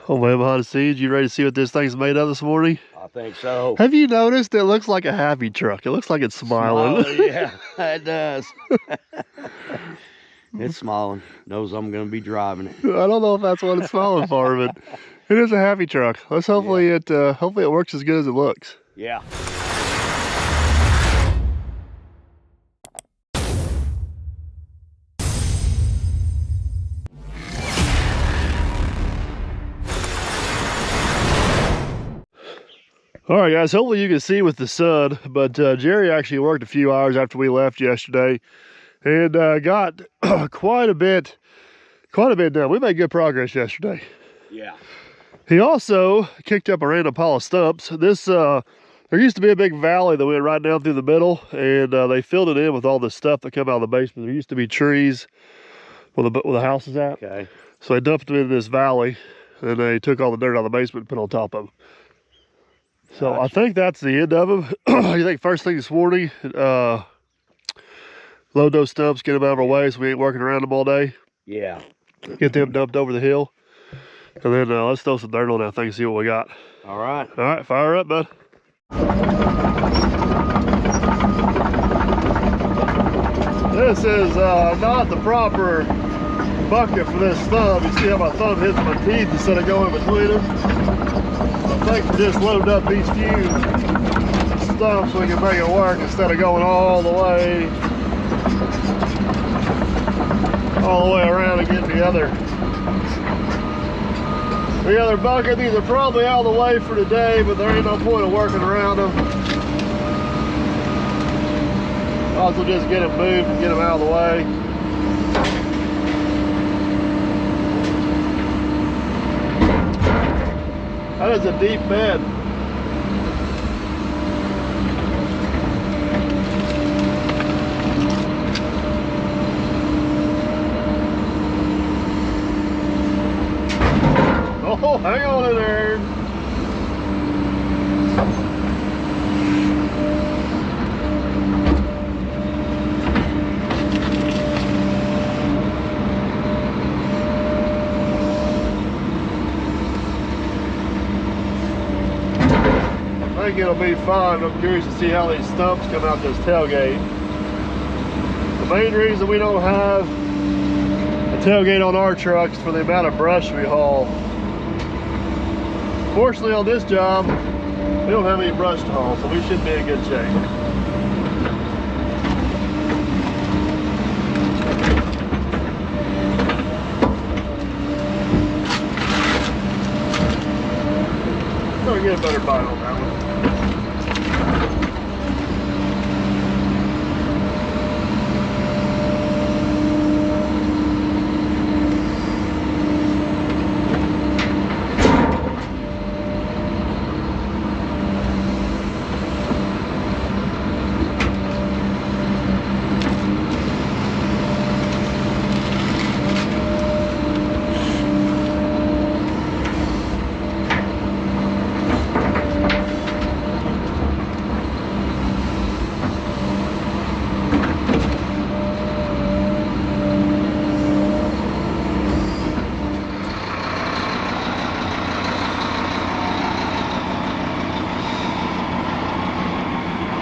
Oh man, behind the scenes, you ready to see what this thing's made of this morning? I think so. Have you noticed it looks like a happy truck? It looks like it's smiling. Yeah, it does. It's smiling. Knows I'm going to be driving it. I don't know if that's what it's smiling for, but it is a happy truck. Let's hopefully it works as good as it looks. Yeah. All right, guys, hopefully you can see with the sun, but Jerry actually worked a few hours after we left yesterday and got quite a bit done. We made good progress yesterday. Yeah. He also kicked up a random pile of stumps. This, there used to be a big valley that went right down through the middle, and they filled it in with all the stuff that come out of the basement. There used to be trees where the house is at. Okay. So they dumped them into this valley, and they took all the dirt out of the basement and put it on top of them. So gotcha. I think that's the end of them. You think first thing this morning, load those stumps, get them out of our way so we ain't working around them all day. Yeah. Get them dumped over the hill. And then let's throw some dirt on that thing and see what we got. All right. All right, fire up, bud. This is not the proper bucket for this thumb. You see how my thumb hits my teeth instead of going between them? I think just load up these few stumps we can make it work instead of going all the way around and getting the other bucket. These are probably out of the way for today, but there ain't no point of working around them. Also just get them moved and get them out of the way. That is a deep bed. Oh, hang on in there. I think it'll be fun. I'm curious to see how these stumps come out this tailgate. The main reason we don't have a tailgate on our trucks for the amount of brush we haul. Fortunately on this job, we don't have any brush to haul, so we should be in good shape. So get a better bite on that one.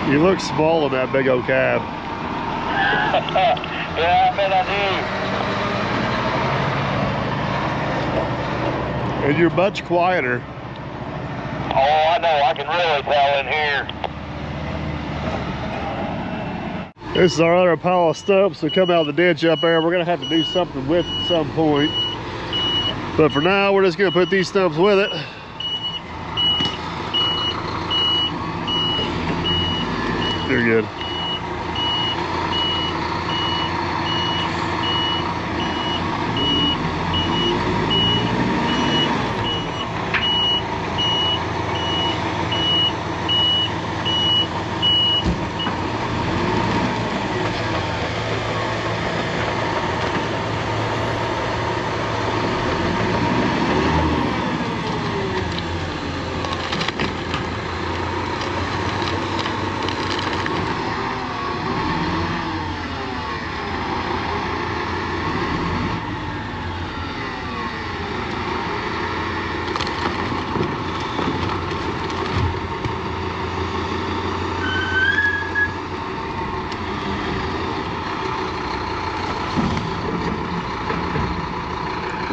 You look small in that big old cab. Yeah, I bet I do. And you're much quieter. Oh, I know. I can really tell in here. This is our other pile of stumps that come out of the ditch up there. We're going to have to do something with it at some point. But for now, we're just going to put these stumps with it. You're good.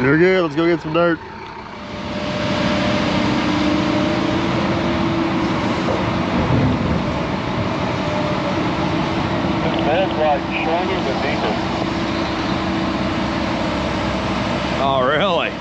You're good. Let's go get some dirt. That's like shiny but deeper. Oh, really?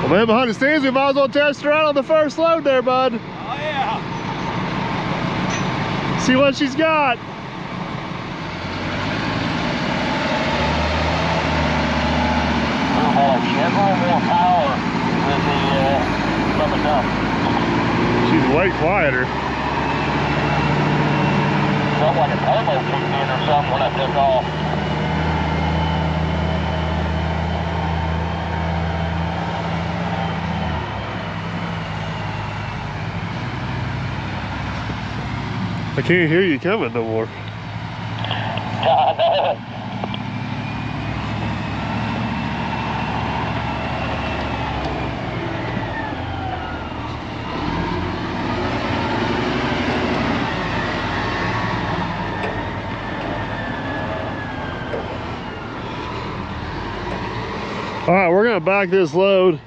Well, man, behind the scenes, we might as well test her out on the first load there, bud. Oh, yeah. See what she's got. She has a little more power than the dump. She's way quieter. Felt like a turbo kicked in or something when I took off. I can't hear you coming no more. I know. All right, we're gonna back this load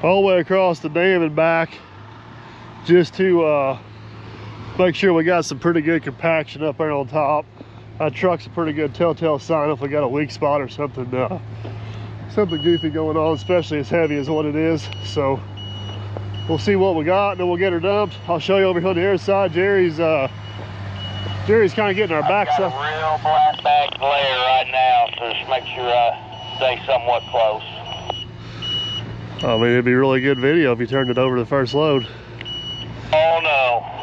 all the way across the dam and back just to make sure we got some pretty good compaction up there on top. That truck's a pretty good telltale sign if we got a weak spot or something goofy going on, especially as heavy as what it is. So we'll see what we got and then we'll get her dumped. I'll show you over here on the other side. Jerry's kind of getting our back. I've got a real black bag glare right now, so just make sure I stay somewhat close. I mean, it'd be really good video if you turned it over to the first load. Oh no.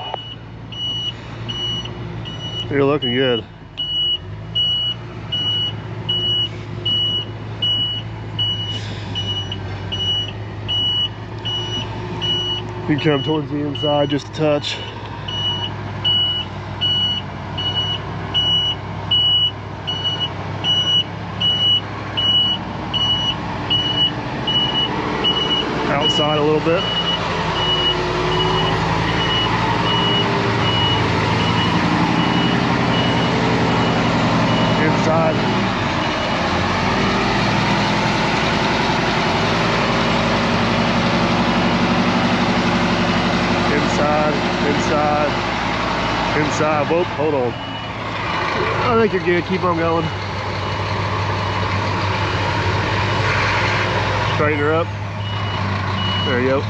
You're looking good. You can come towards the inside just a touch. Outside a little bit. Inside. Inside. Whoop, hold on. I think you're good. Keep on going. Straighten her up. There you go.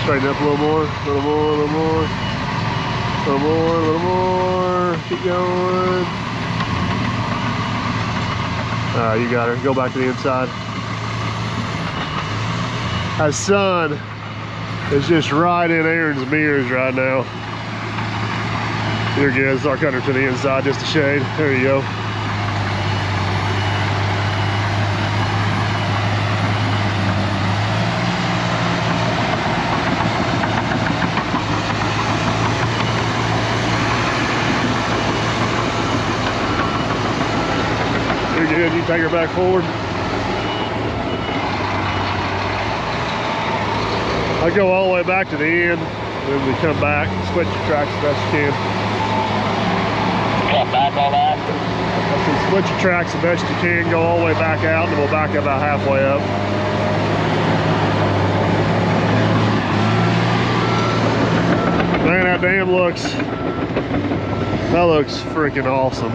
Straighten up a little more. A little more, a little more. A little more, a little more. Keep going. You got her. Go back to the inside. That sun is just right in Aaron's mirrors right now. You're good. Start cutting her to the inside just a shade. There you go. You're good. You take her back forward. I go all the way back to the end, then we come back, switch the tracks as best you can. Come back on that. I said split your tracks the best you can, go all the way back out, and then we'll back about halfway up. Man, that dam looks freaking awesome.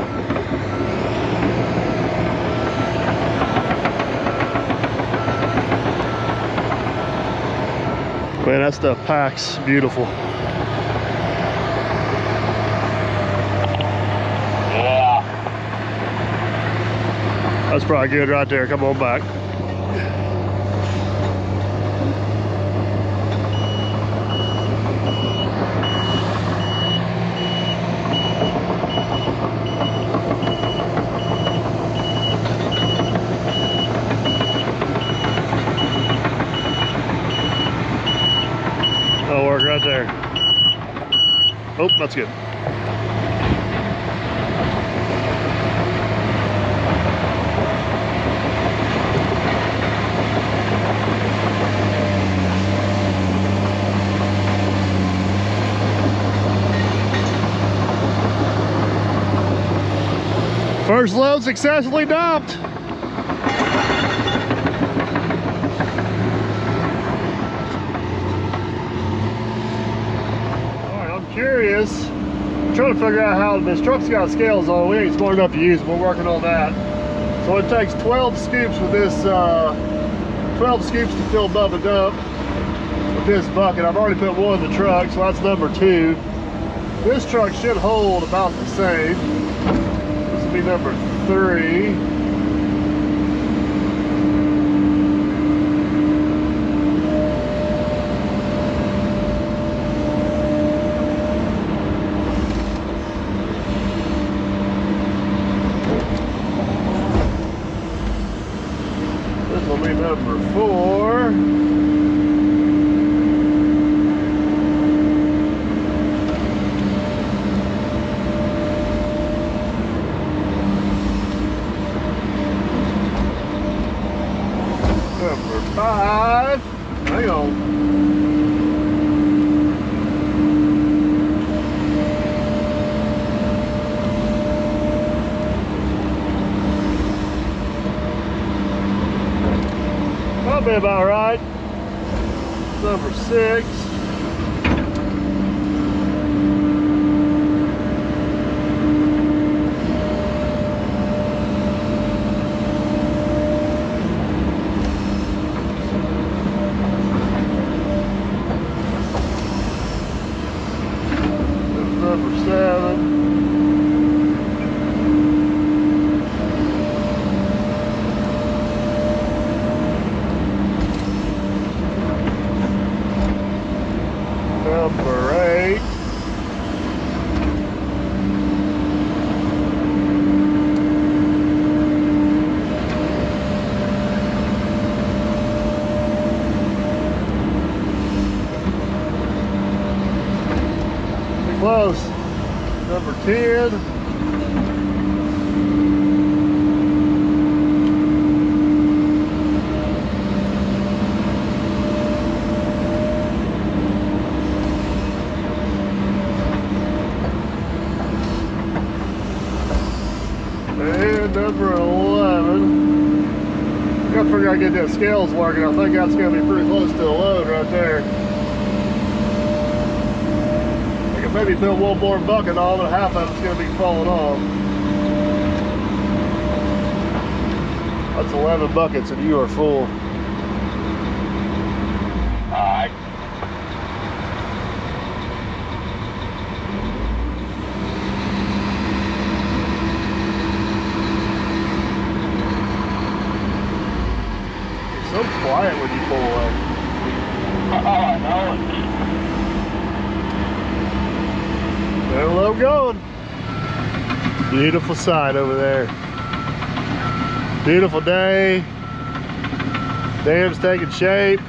Man, that stuff packs beautiful. Yeah. That's probably good right there. Come on back. That'll work right there. Oh, that's good. First load successfully dumped. Curious, I'm trying to figure out how this truck's got scales on. We ain't smart enough to use them. We're working on that. So it takes 12 scoops with this 12 scoops to fill above the dump with this bucket. I've already put one in the truck, so that's number 2. This truck should hold about the same. This will be number 3. Number 4. Number 5. Hang on. That'll be about right. Number 6. Number 7. Number 8. Pretty close. Number 10. And number 11. I gotta figure out how to get that scales working. I think that's gonna be pretty close to the load right there. I can maybe put one more bucket on, but half of it's gonna be falling off. That's 11 buckets and you are full. Alright. So quiet when you pull away. Oh, I know. There we go, going. Beautiful sight over there. Beautiful day. Dam's taking shape.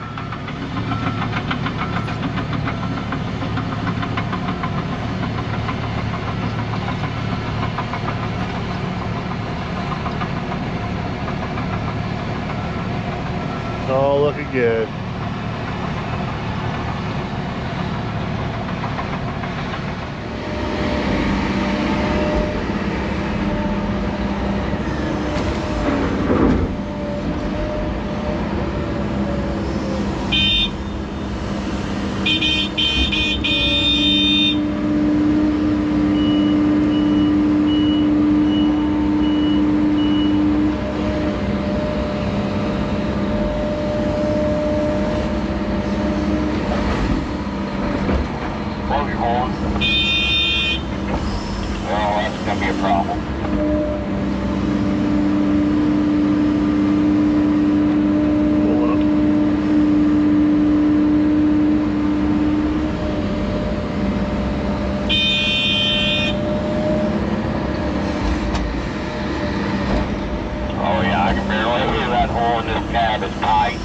All looking good. horn? Well, that's gonna be a problem. Pull up. Oh yeah, I can barely hear that horn. This cab is tight.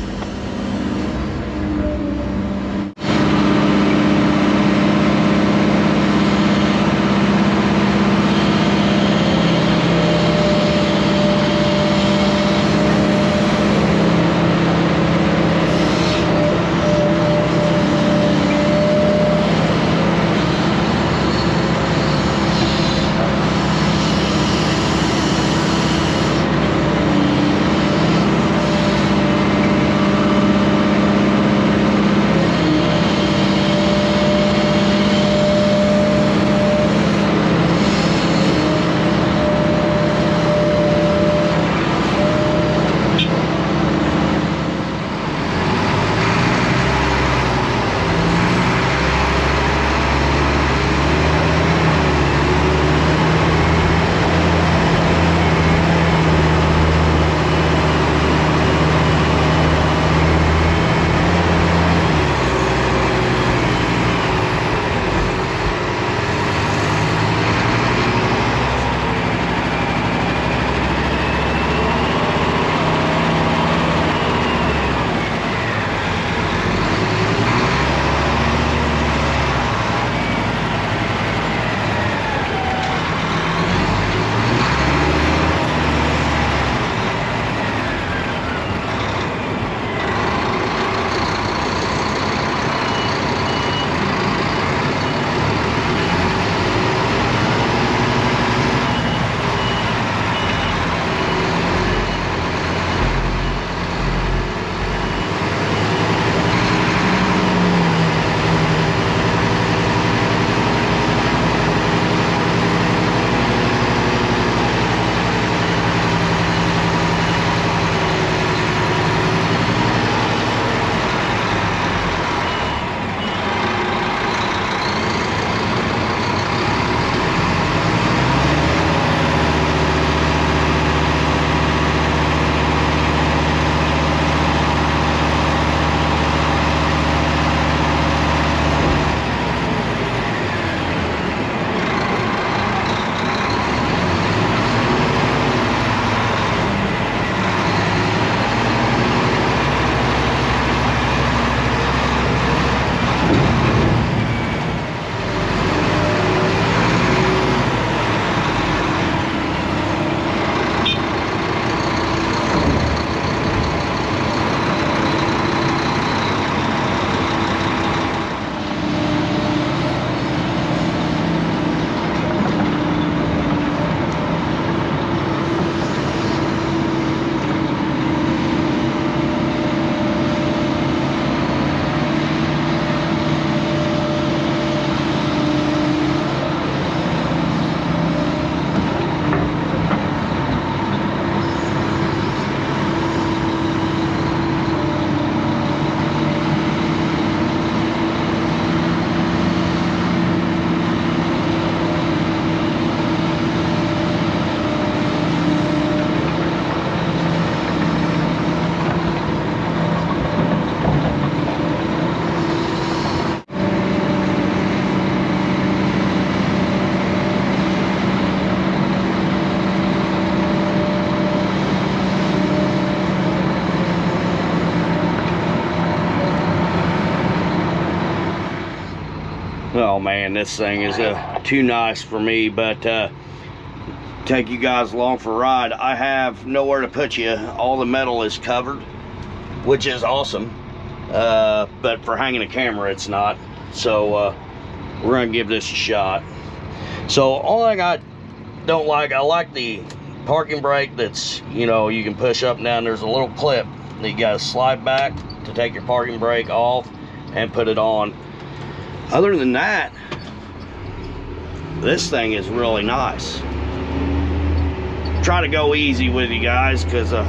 Oh man, this thing is too nice for me, but take you guys along for a ride. I have nowhere to put you. All the metal is covered, which is awesome, but for hanging a camera it's not. So we're gonna give this a shot. So only thing I don't like, I like the parking brake that's, you know, you can push up and down. There's a little clip that you gotta slide back to take your parking brake off and put it on. Other than that, this thing is really nice. Try to go easy with you guys, because I'm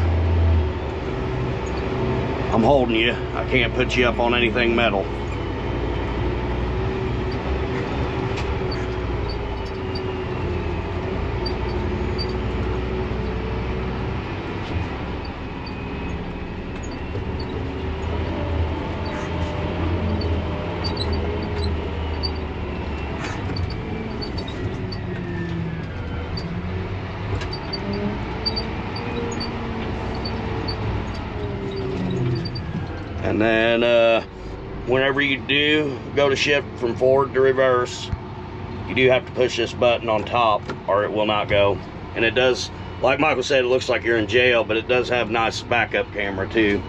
holding you. I can't put you up on anything metal. And then whenever you do go to shift from forward to reverse, you do have to push this button on top or it will not go. And it does, like Michael said, it looks like you're in jail, but it does have nice backup camera too.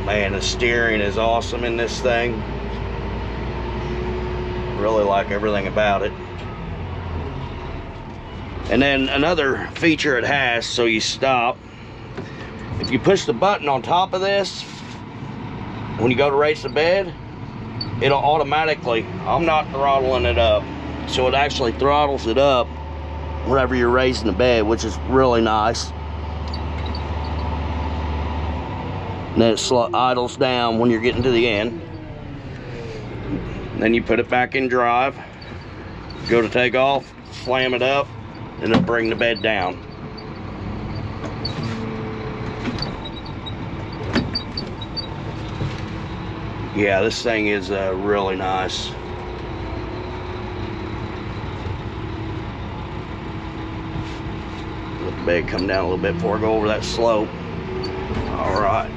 Man, the steering is awesome in this thing. Really like everything about it. And then another feature it has, so you stop. If you push the button on top of this, when you go to raise the bed, it'll automatically, I'm not throttling it up, so it actually throttles it up whenever you're raising the bed, which is really nice. And then it idles down when you're getting to the end. And then you put it back in drive, go to take off, slam it up, and it'll bring the bed down. Yeah, this thing is really nice. Let the bed come down a little bit before I go over that slope. All right.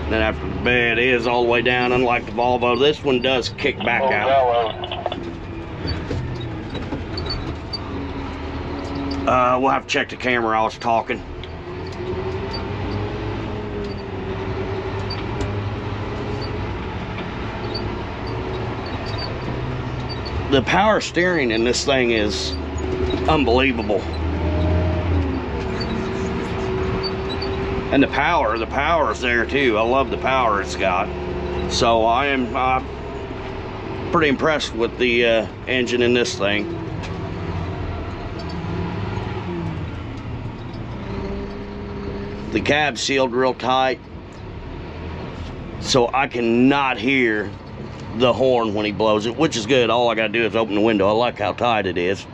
Then after the bed is all the way down, unlike the Volvo, this one does kick back out. We'll have to check the camera. I was talking. The power steering in this thing is unbelievable. And the power is there too. I love the power it's got. So I am pretty impressed with the engine in this thing. The cab's sealed real tight, so I cannot hear the horn when he blows it, which is good. All I gotta do is open the window. I like how tight it is.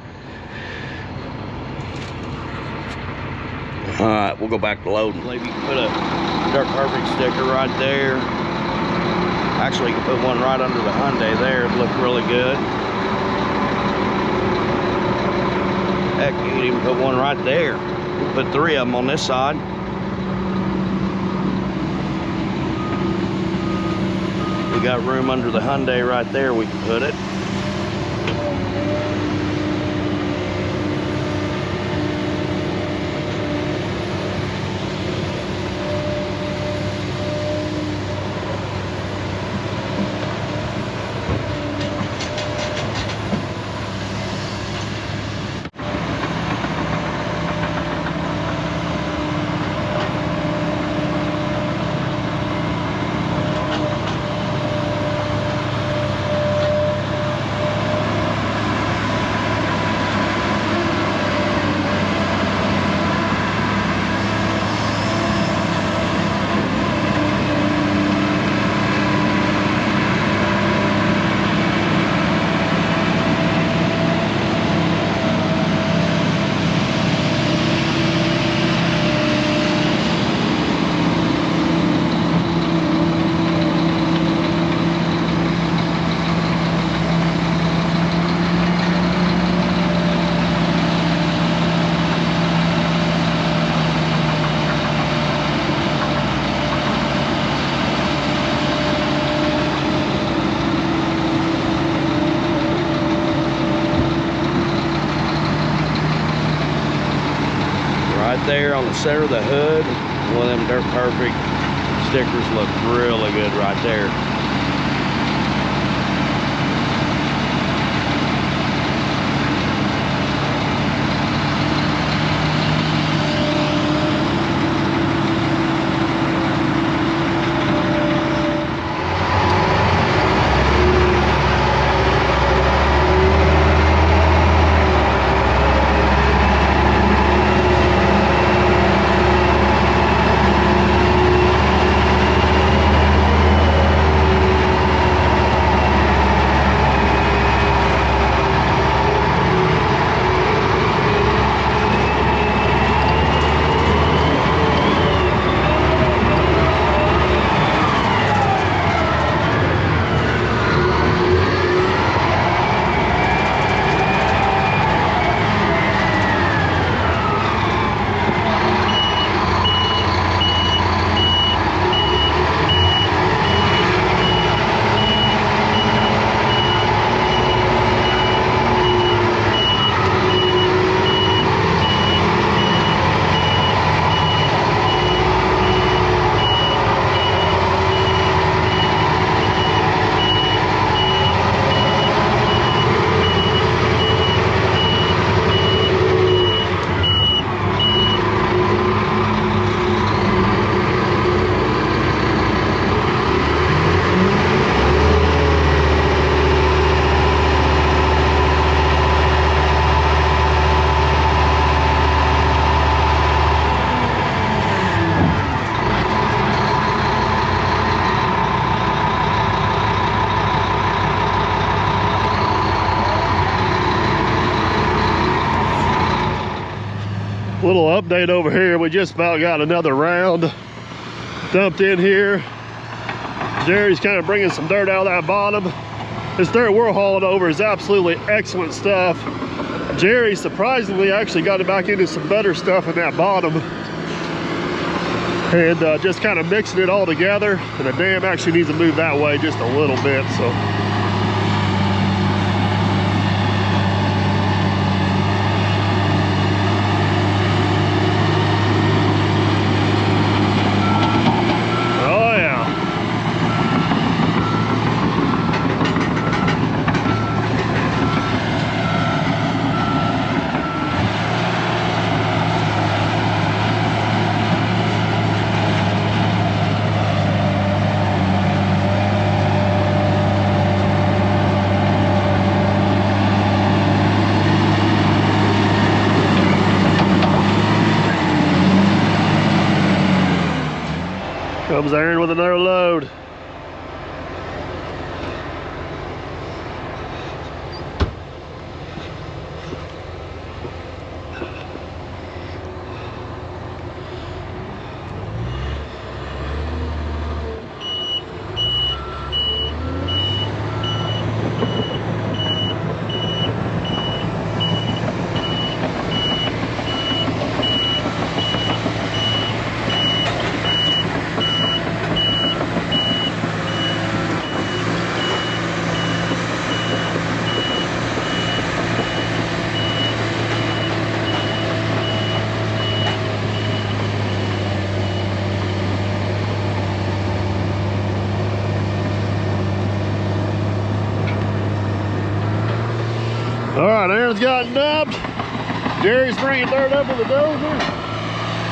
All right, we'll go back to loading. I believe you can put a Dirt Perfect sticker right there. Actually, you can put one right under the Hyundai there. It looked really good. Heck, you can even put one right there. Put 3 of them on this side. We got room under the Hyundai right there. We can put it. There on the center of the hood, one of them Dirt Perfect stickers look really good right there. Little update over here. We just about got another round dumped in here. Jerry's kind of bringing some dirt out of that bottom. This dirt we're hauling over is absolutely excellent stuff. Jerry surprisingly actually got it back into some better stuff in that bottom, and just kind of mixing it all together. And the dam actually needs to move that way just a little bit, so. Comes Aaron with another load. All right, Aaron's gotten dumped. Jerry's bringing dirt up with the dozer.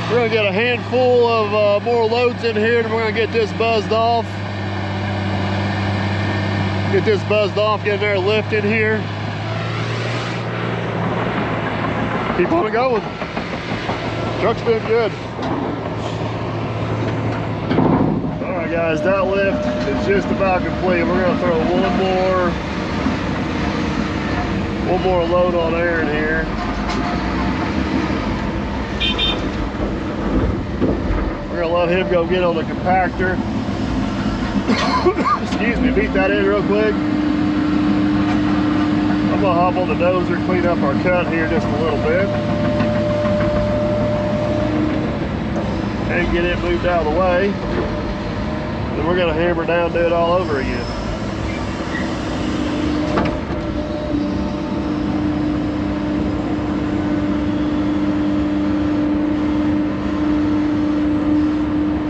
We're gonna get a handful of more loads in here, and we're gonna get this buzzed off. Get this buzzed off, get in there, lift in here. Keep on it going. Truck's doing good. All right, guys, that lift is just about complete. We're gonna throw one more load on Aaron here. We're gonna let him go get on the compactor. Excuse me, beat that in real quick. I'm gonna hop on the dozer, clean up our cut here just a little bit, and get it moved out of the way. Then we're gonna hammer down, do it all over again.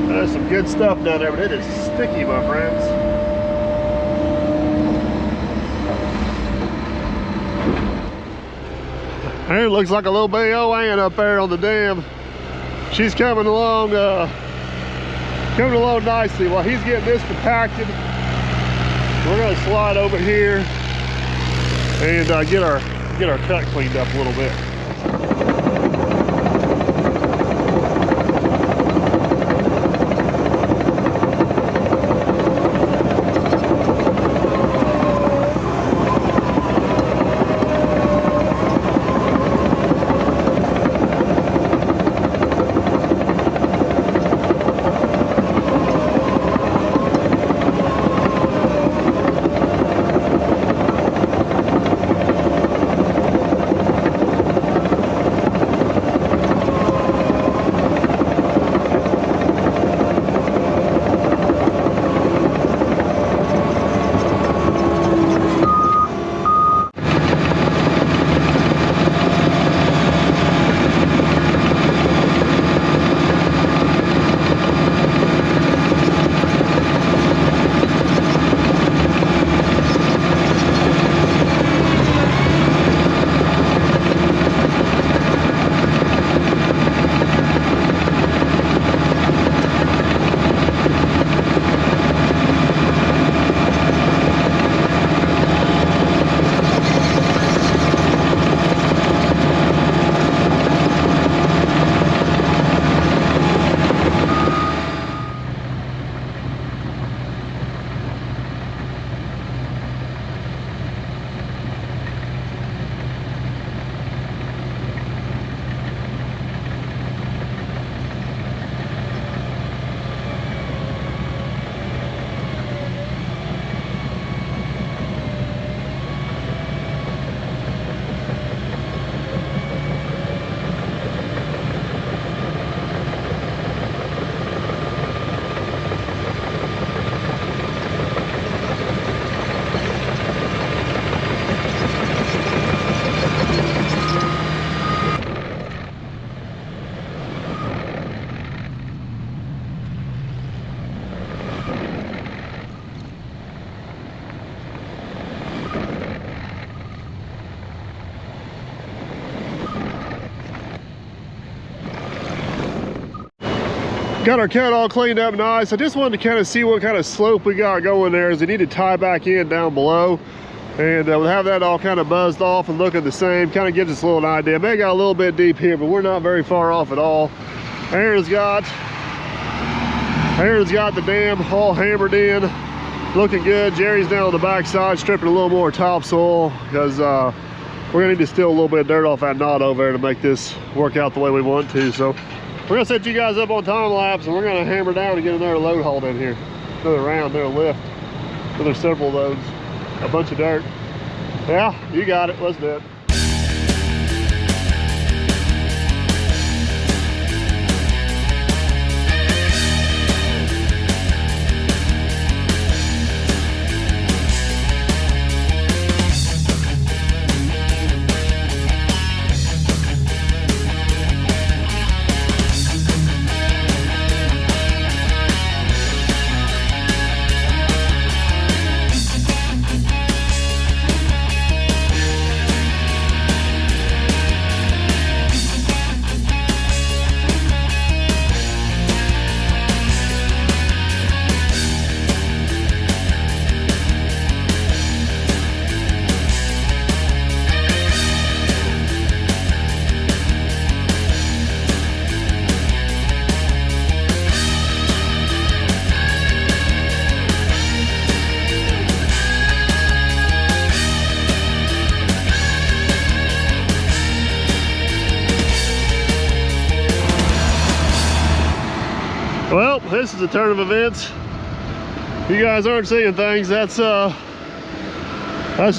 There's some good stuff down there, but it is sticky, my friends. There it looks like a little baby old Ann up there on the dam. She's coming along nicely. While he's getting this compacted, we're gonna slide over here and get our cut cleaned up a little bit. Got our cut all cleaned up nice. I just wanted to kind of see what kind of slope we got going there, as we need to tie back in down below. And we'll have that all kind of buzzed off and looking the same. Kind of gives us a little idea. Maybe got a little bit deep here, but we're not very far off at all. Aaron's got the dam all hammered in, looking good. Jerry's down on the back side, stripping a little more topsoil, because we're gonna need to steal a little bit of dirt off that knot over there to make this work out the way we want to. So we're gonna set you guys up on time lapse, and we're gonna hammer down and get another load hauled in here. Another round, another lift. So there's several loads, a bunch of dirt. Yeah, you got it, let's do it. Well, this is a turn of events. You guys aren't seeing things. That's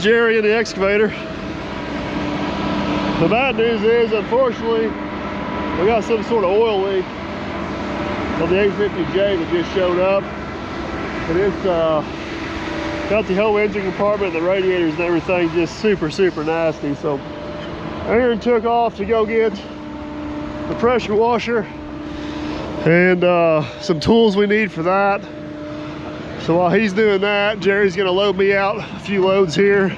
Jerry in the excavator. The bad news is, unfortunately, we got some sort of oil leak on the Ha30 that just showed up. And it's got the whole engine compartment, the radiators and everything just super nasty. So Aaron took off to go get the pressure washer and some tools we need for that. So while he's doing that, Jerry's gonna load me out a few loads here.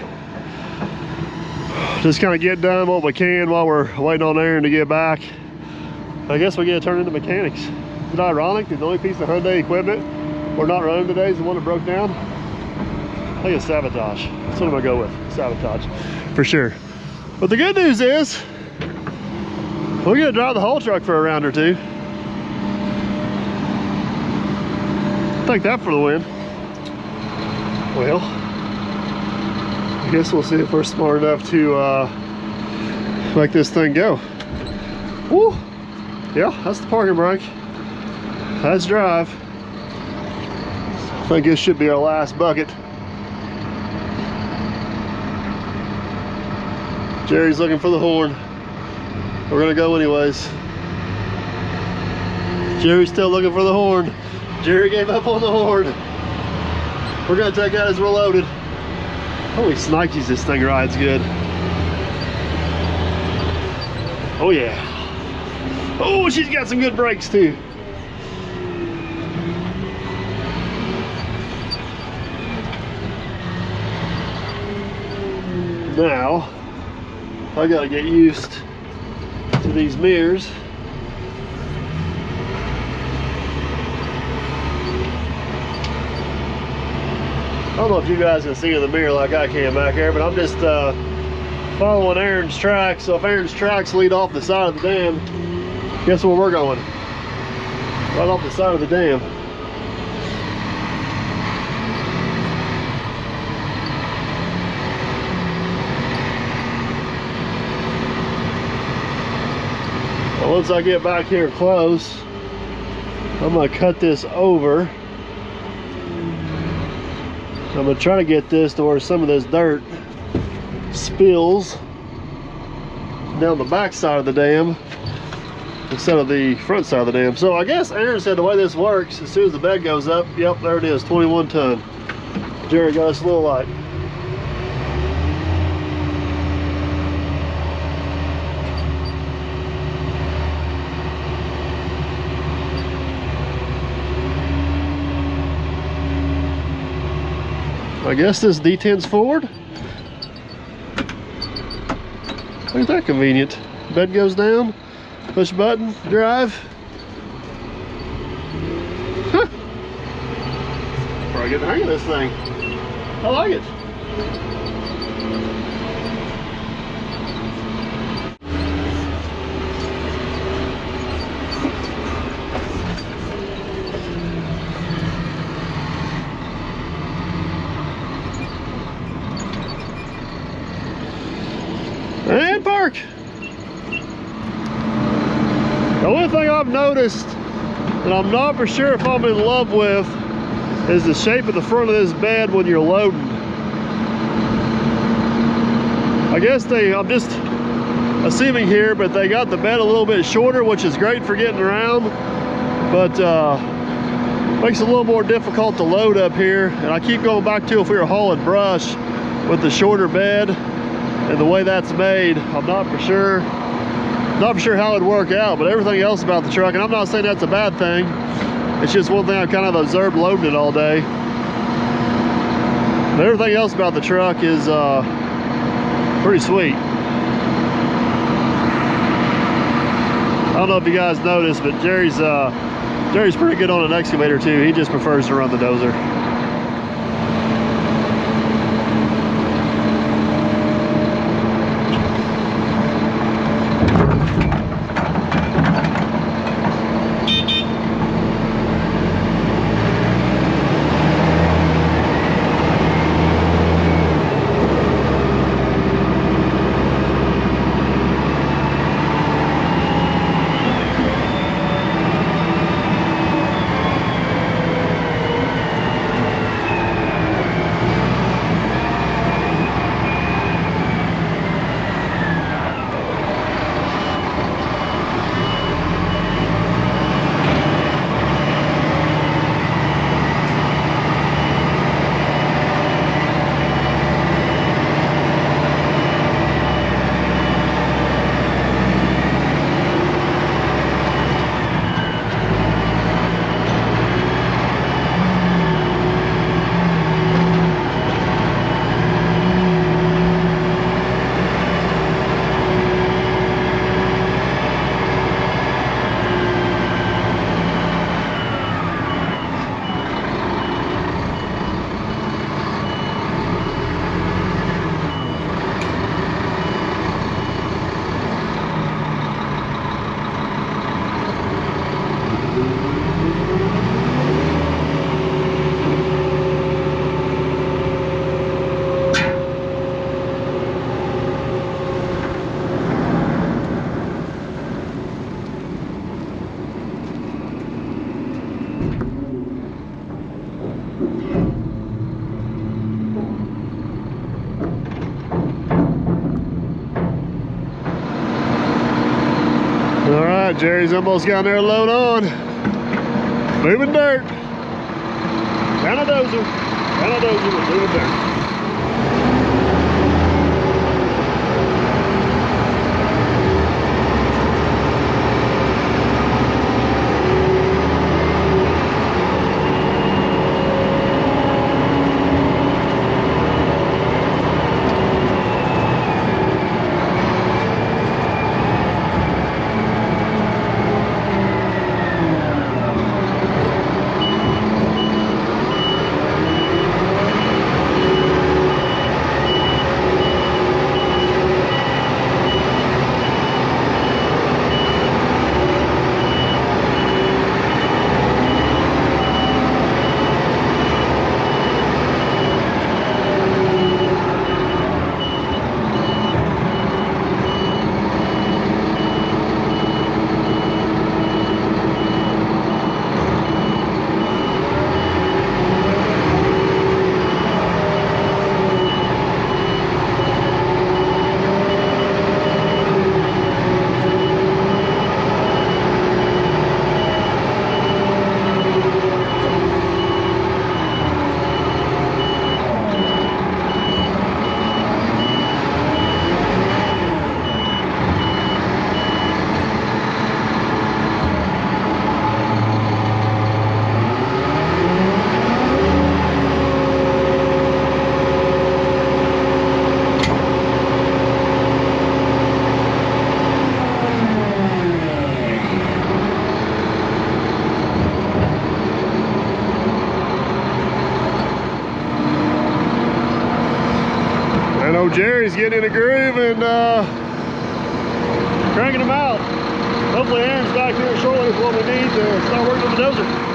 Just kind of get done what we can while we're waiting on Aaron to get back. I guess we get to turn into mechanics. Is it ironic that the only piece of Hyundai equipment we're not running today is the one that broke down? I think it's sabotage. That's what I'm gonna go with, sabotage, for sure. But the good news is, we're gonna drive the haul truck for a round or two. Take that for the win. Well, I guess we'll see if we're smart enough to make this thing go. Woo! Yeah, that's the parking brake. That's drive. I think this should be our last bucket. Jerry's looking for the horn. We're gonna go anyways. Jerry's still looking for the horn. Jerry gave up on the horn. We're gonna take that as we're loaded. Holy snikes, this thing rides good. Oh yeah. Oh, she's got some good brakes too. Now, I gotta get used to these mirrors. I don't know if you guys can see in the mirror like I can back there, but I'm just following Aaron's tracks. So if Aaron's tracks lead off the side of the dam, guess where we're going? Right off the side of the dam. Well, once I get back here close, I'm gonna cut this over. I'm gonna try to get this to where some of this dirt spills down the back side of the dam instead of the front side of the dam. So I guess Aaron said the way this works, as soon as the bed goes up, yep, there it is, 21 ton. Jerry got us a little light. I guess this D10's forward. Ain't that convenient? Bed goes down, push button, drive. get the hang of this thing. I like it. And park. The only thing I've noticed that I'm not for sure if I'm in love with is the shape of the front of this bed when you're loading. I guess I'm just assuming here, but they got the bed a little bit shorter, which is great for getting around, but makes it a little more difficult to load up here. And I keep going back to if we were hauling brush with the shorter bed and the way that's made, I'm not for sure how it'd work out. But everything else about the truck, and I'm not saying that's a bad thing, it's just one thing I've kind of observed loading it all day. But everything else about the truck is pretty sweet. I don't know if you guys noticed, but Jerry's pretty good on an excavator too. He just prefers to run the Dozer. All right, Jerry's almost got their load on. Moving dirt. Down a Dozer. Down a Dozer, we're moving dirt. Jerry's getting in a groove and cranking them out. Hopefully Aaron's back here shortly with what we need to start working on the dozer.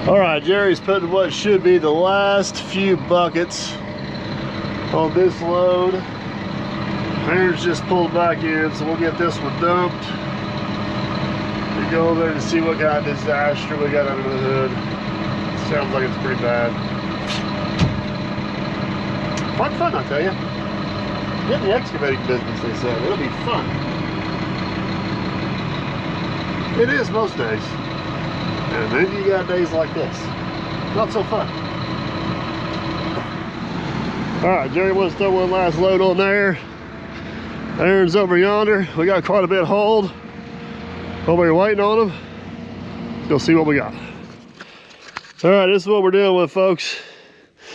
All right, Jerry's putting what should be the last few buckets on this load. Aaron's just pulled back in, so we'll get this one dumped. We go over there to see what kind of disaster we got under the hood. Sounds like it's pretty bad. Fun, I tell you. Get in the excavating business, they said. It'll be fun. It is most days. And then you got days like this. Not so fun. All right, Jerry wants to throw one last load on there. Aaron's over yonder. We got quite a bit hauled. While we're waiting on them, let's go see what we got. All right, this is what we're dealing with, folks.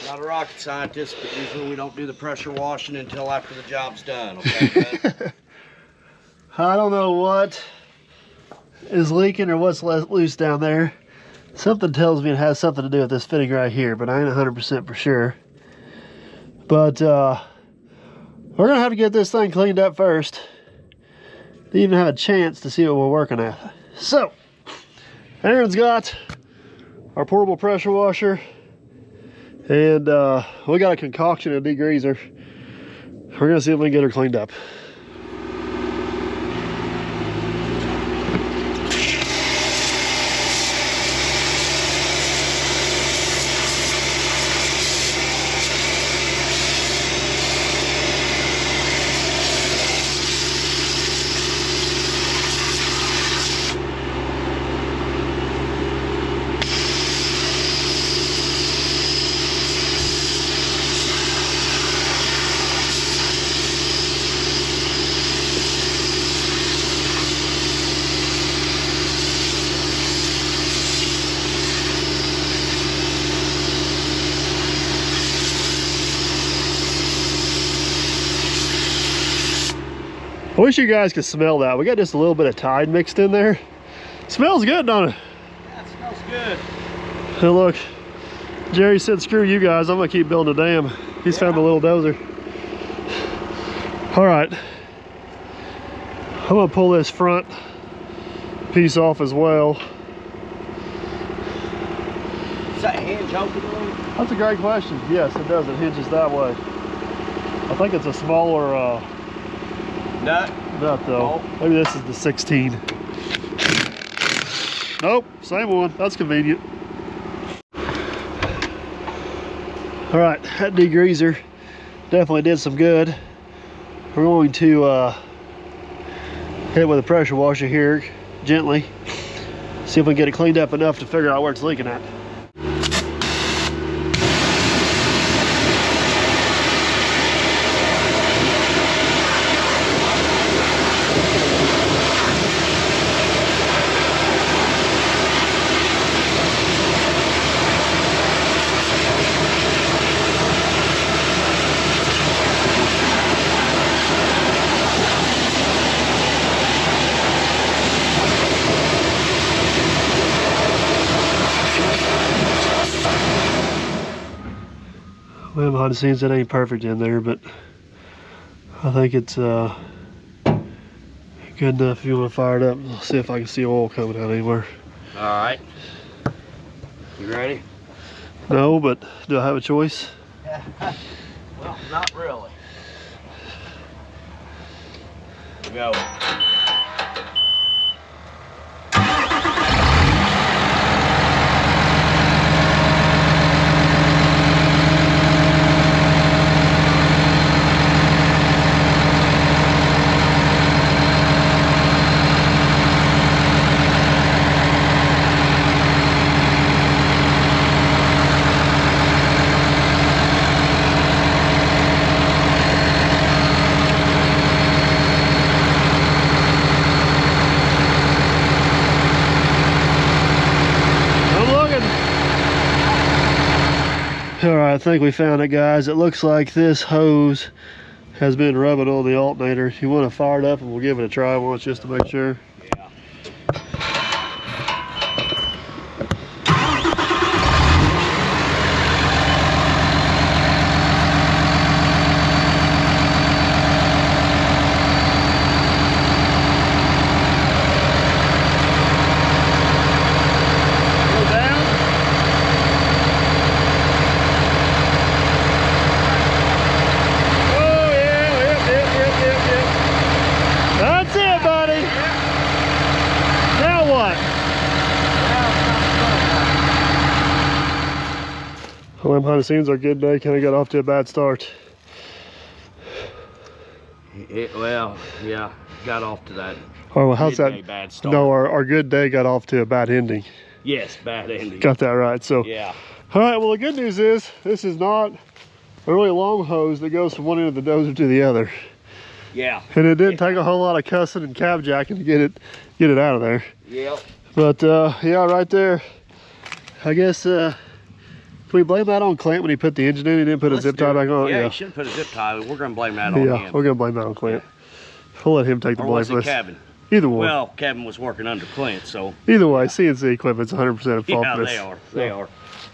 Not a rocket scientist, but usually we don't do the pressure washing until after the job's done, okay? I don't know what is leaking or what's loose down there. Something tells me it has something to do with this fitting right here, but I ain't 100% for sure. But we're gonna have to get this thing cleaned up first to even have a chance to see what we're working at. So Aaron's got our portable pressure washer, and we got a concoction and a degreaser. We're gonna see if we can get her cleaned up. I wish you guys could smell that. We got just a little bit of Tide mixed in there. Smells good, don't it? Yeah, it smells good. Hey, look, Jerry said, screw you guys, I'm gonna keep building a dam. He's found the little dozer. All right, I'm gonna pull this front piece off as well. Does that hinge open a little? That's a great question. Yes, it does. It hinges that way. I think it's a smaller nut though. Oh. Maybe this is the 16. Nope, same one. That's convenient. All right, that degreaser definitely did some good. We're going to hit it with a pressure washer here, gently. See if we can get it cleaned up enough to figure out where it's leaking at. Well, behind the scenes, it ain't perfect in there, but I think it's good enough if you want to fire it up. I'll see if I can see oil coming out anywhere. All right. You ready? No, but do I have a choice? Well, not really. Go. All right, I think we found it, guys. It looks like this hose has been rubbing on the alternator. You want to fire it up and we'll give it a try once just to make sure. Yeah. Well, behind the scenes, our good day kind of got off to a bad start. Well, yeah, got off to that. Oh, well, how's that? Bad start. No, our good day got off to a bad ending. Yes, bad ending. Got that right. So, yeah. All right, well, the good news is this is not a really long hose that goes from one end of the dozer to the other. Yeah. And it didn't take a whole lot of cussing and cab jacking to get it out of there. Yep. But yeah, right there, I guess, can we blame that on Clint when he put the engine in? He didn't put a zip tie back on? Yeah, he should have put a zip tie. We're going to blame that on him. Yeah, we're going to blame that on Clint. We'll let him take the blame for this. Kevin? Either one. Well, Kevin was working under Clint, so. Either way, CNC equipment's 100% at fault yeah, for this. they are. They are.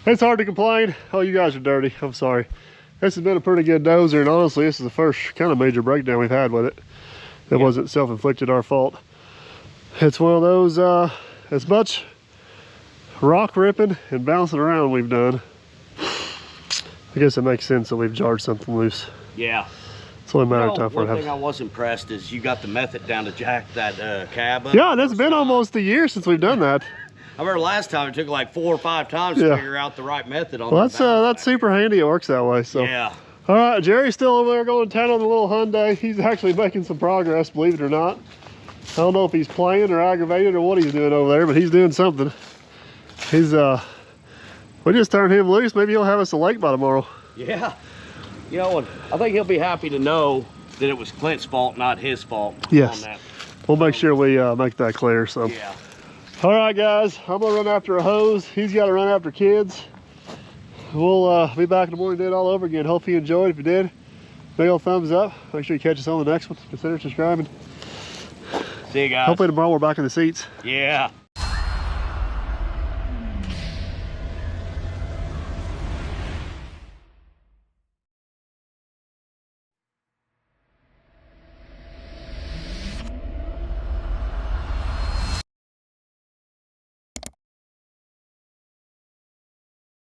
It's hard to complain. Oh, you guys are dirty. I'm sorry. This has been a pretty good dozer, and honestly, this is the first kind of major breakdown we've had with it. It wasn't self-inflicted, our fault. It's one of those, as much rock ripping and bouncing around we've done, I guess it makes sense that we've jarred something loose. Yeah. It's only a matter of time for it to happen. One thing I was impressed is you got the method down to jack that cab up. Yeah, it's been almost a year since we've done that. I remember last time it took like 4 or 5 times to figure out the right method on. Well, that's super handy. It works that way. So yeah. All right, Jerry's still over there going to town on the little Hyundai. He's actually making some progress, believe it or not. I don't know if he's playing or aggravated or what he's doing over there, but he's doing something. He's we just turned him loose. Maybe he'll have us a lake by tomorrow. Yeah. You know, and I think he'll be happy to know that it was Clint's fault, not his fault. Yes. On that. We'll make sure we make that clear. So. Yeah. All right, guys. I'm gonna run after a hose. He's got to run after kids. We'll be back in the morning, do it all over again. Hope you enjoyed. If you did, big old thumbs up. Make sure you catch us on the next one. Consider subscribing. See you guys. Hopefully tomorrow we're back in the seats. Yeah.